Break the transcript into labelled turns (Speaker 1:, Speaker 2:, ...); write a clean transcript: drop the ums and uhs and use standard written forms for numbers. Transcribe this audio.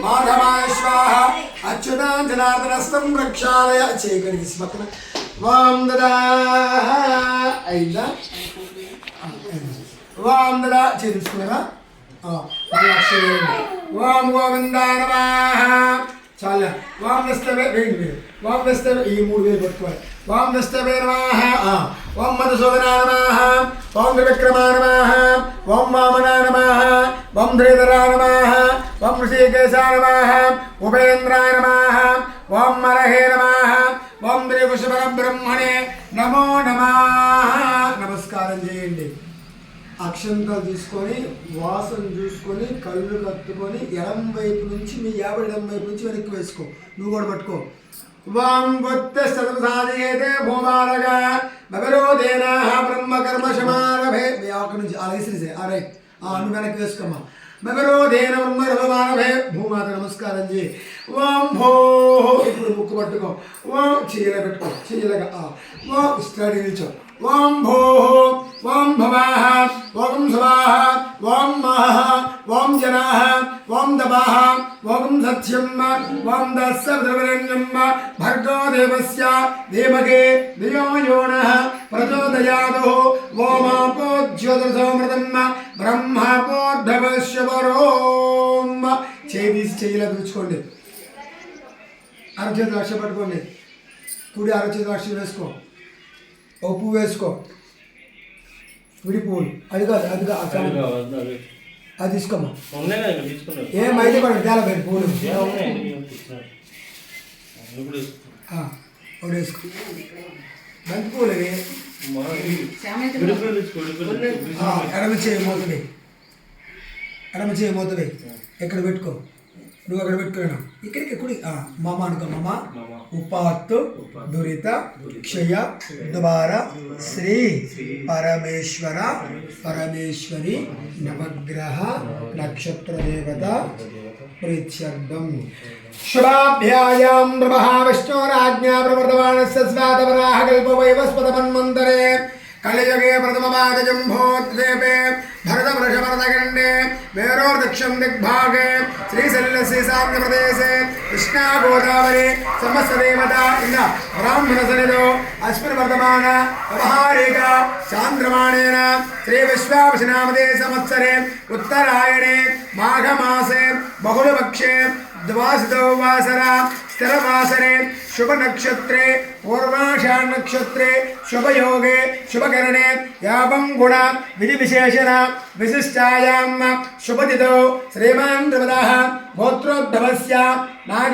Speaker 1: माधवाय स्वाहा अच्युताञ्जनार्दनस्तं प्रक्षालय चेकरि स्मक्न वां ददा ऐदा वां ददा चेदिस्कुरा वां गोविन्दाय नमः చాలా వాం నస్తవే వేండి వాం నస్తవే ఈ మూడు వేలు పట్టుకోవాలి వాం నస్తవే నమః ఓం మధుసూదనాయ నమః ఓం త్రివిక్రమాయ నమః ఓం వామనాయ నమః ఓం శ్రీధరాయ నమః ఓం ఋషికేశాయ నమః ఉపేంద్రాయ నమః ఓం మలహే నమః ఓం శ్రీకృష్ణపరబ్రహ్మణే నమో నమః నమస్కారం చేయండి అక్షంతలు తీసుకొని వాసన చూసుకొని కళ్ళు కట్టుకొని ఎడం వైపు నుంచి మీ ఎడం వైపు నుంచి వెనక్కి వేసుకో నువ్వు కూడా పట్టుకో వాం వత్తస్తసాదయేతే భూమాలగా బబరోదేనా బ్రహ్మకర్మ శమారభే మీ అక్కడి నుంచి అలైసిరిసే రైట్ నువ్వు వెనక్కి వేసుకోమ్మా బబరోదేన బ్రహ్మకర్మారభే భూమాత నమస్కారం చేయి వాం భో ఇప్పుడు ముక్కు పట్టుకో వాం చీల పెట్టుకో చీలగా వాం స్టడీ నిల్చో वां भोः वां भवाः वां स्वाहा वां महः वां जनाः वां दवाः वां सत्यं वां दस्सर्वरेण्यं भर्गो देवस्य धीमहि धियो यो नः प्रचोदयात् ओमापो ज्योतिषोमृतं ब्रह्मपोद्भवस्य वरों చేయిలా దూచుకోండి అరచేతి లక్ష పట్టుకోండి కుడి అరచేతి లక్ష వేసుకో ఓ పువ్వు వేసుకో విడి పువ్వులు అది కాదు అది తీసుకోమ్మా ఏమైతే పడండి తేలా పెట్టి పువ్వులు ఒకటి వేసుకో బంతి పువ్వులు ఎడమ చేయి మోతవి ఎక్కడ పెట్టుకో నువ్వు అక్కడ పెట్టుకున్నావు ఇక్కడికి కుడి మమ అనుకో మమ ఉపాత్తు దురిత క్షయ దుబార శ్రీ పరమేశ్వర పరమేశ్వరి నవగ్రహ నక్షత్ర దేవత ప్రీత్యర్థం శుభాభ్యాయాం ప్రభా విష్ణోరాజ్ఞా ప్రవర్తమానస్య స్వాతవరాహ కల్పవైవస్పతమన్వంతరే కలియుగే ప్రథమమాగజంభోద్వేపే భరతవృషభరతఖండే మేరోర్దక్షం దిగ్భాగే శ్రీశైలశ్రీశాంతప్రదేశే కృష్ణా గోదావరి సమస్తదేవత ఇంద బ్రాహ్మణ సన్నిధో అస్మిన్ వర్తమాన వ్యవహారిక చాంద్రమాణేన శ్రీ విశ్వావసనామదే సంవత్సరే ఉత్తరాయణే మాఘమాసే బహుళపక్షే द्वादशो वासरा स्थिरवासरे शुभ नक्षत्रे पूर्वाषाढ़ नक्षत्रे शुभ योगे शुभ करणे यावं गुण विधि विशेषण विशिष्टायां शुभ तिथौ श्रीमान् गोत्रोद्भवस्य नाग